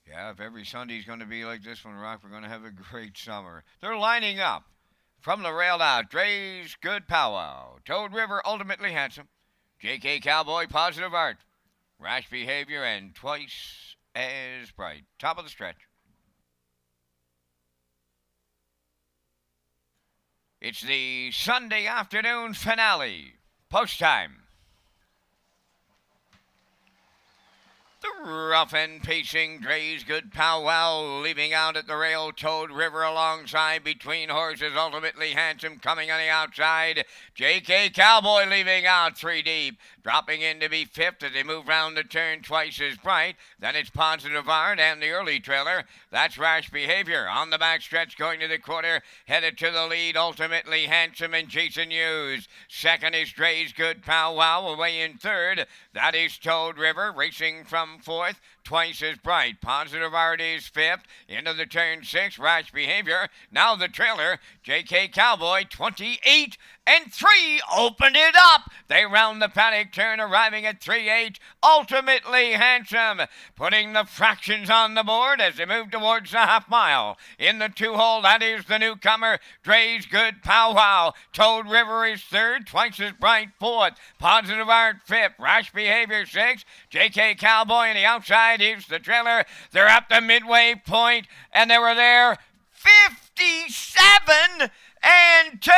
Yeah, if every Sunday's going to be like this one, Rock, we're going to have a great summer. They're lining up from the rail out. Dre's Good Powwow. Toad River Ultimately Handsome. JK Cowboy Positive Art. Rash Behavior and Twice as Bright. Top of the stretch. It's the Sunday afternoon finale. Post time. The rough and pacing Dre's Good Powwow leaving out at the rail. Toad River alongside between horses. Ultimately Handsome coming on the outside. JK Cowboy leaving out 3 deep. Dropping in to be fifth as they move round the turn. Twice as Bright. Then it's Positive Art and the early trailer. That's Rash Behavior. On the back stretch going to the quarter. Headed to the lead. Ultimately Handsome and Jason Hughes. Second is Dre's Good Powwow away in third. That is Toad River racing from fourth. Twice as Bright. Positive Art is fifth. Into the turn 6. Rash Behavior. Now the trailer. JK Cowboy 28 and 3 opened it up. They round the paddock turn, arriving at 3-8. Ultimately Handsome, putting the fractions on the board as they move towards the half mile. In the 2-hole, that is the newcomer, Dre's Good Powwow. Toad River is third. Twice as Bright fourth. Positive Art fifth. Rash Behavior sixth. JK Cowboy on the outside is the trailer. They're at the midway point, and they were there 57 and 2.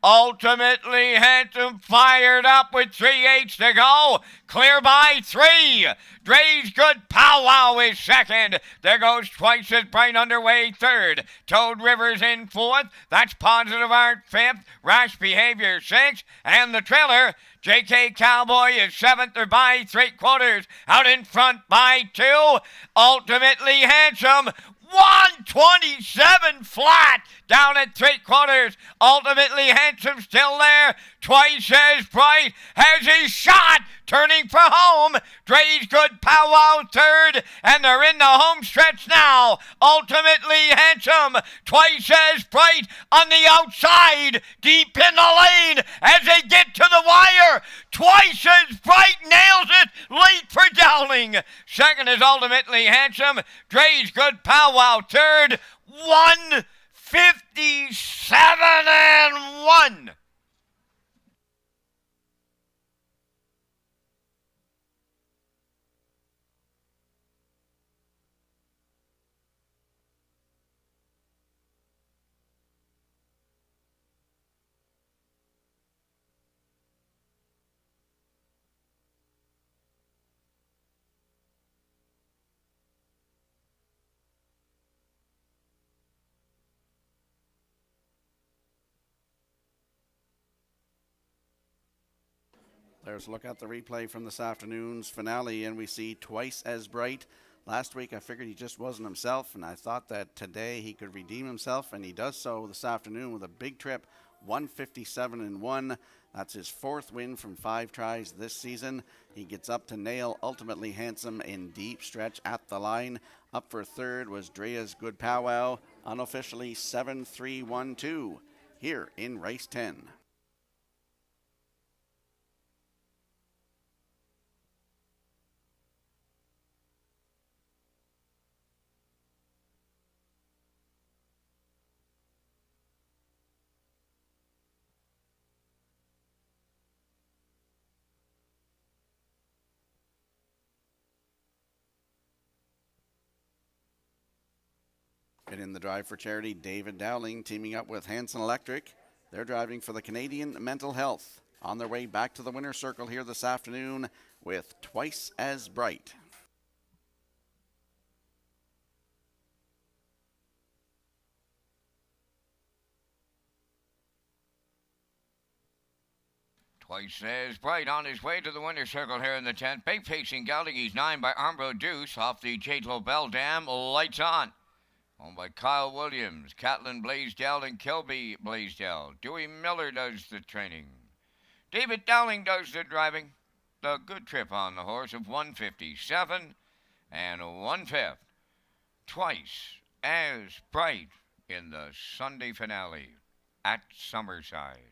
Ultimately Handsome fired up with 3/8 to go. Clear by 3. Dre's Good Powwow is second. There goes Twice as Bright underway third. Toad River's in fourth. That's Positive Art fifth. Rash Behavior sixth. And the trailer, JK Cowboy is seventh or by 3/4. Out in front by 2. Ultimately Handsome 127 flat down at 3/4. Ultimately Handsome still there. Twice as Bright has his shot turning for home. Dre's Good Powwow third, and they're in the home stretch now. Ultimately Handsome, Twice as Bright on the outside, deep in the lane as they get to the wire. Twice as Bright nails it late for Dowling. Second is Ultimately Handsome. Dre's Good Powwow third, 157 and 1. There's a look at the replay from this afternoon's finale, and we see Twice as Bright. Last week I figured he just wasn't himself, and I thought that today he could redeem himself, and he does so this afternoon with a big trip, 157 and 1. That's his fourth win from 5 tries this season. He gets up to nail Ultimately Handsome in deep stretch at the line. Up for third was Dre's Good Powwow, unofficially 7-3-1-2 here in race 10. And in the drive for charity, David Dowling teaming up with Hanson Electric. They're driving for the Canadian Mental Health. On their way back to the winner's circle here this afternoon with Twice as Bright. Twice as Bright on his way to the winner's circle here in the 10th. Big pacing gelding. He's 9 by Armbro Deuce off the J-Lo Bell Dam. Lights on. Owned by Kyle Williams, Catlin Blaisdell, and Kilby Blaisdell. Dewey Miller does the training. David Dowling does the driving. The good trip on the horse of 157 and 1/5. Twice as Bright in the Sunday finale at Summerside.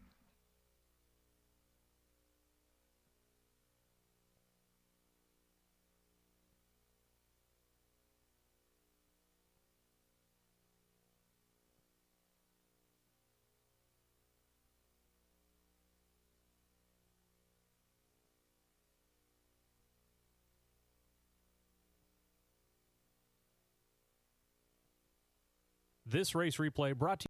This race replay brought to you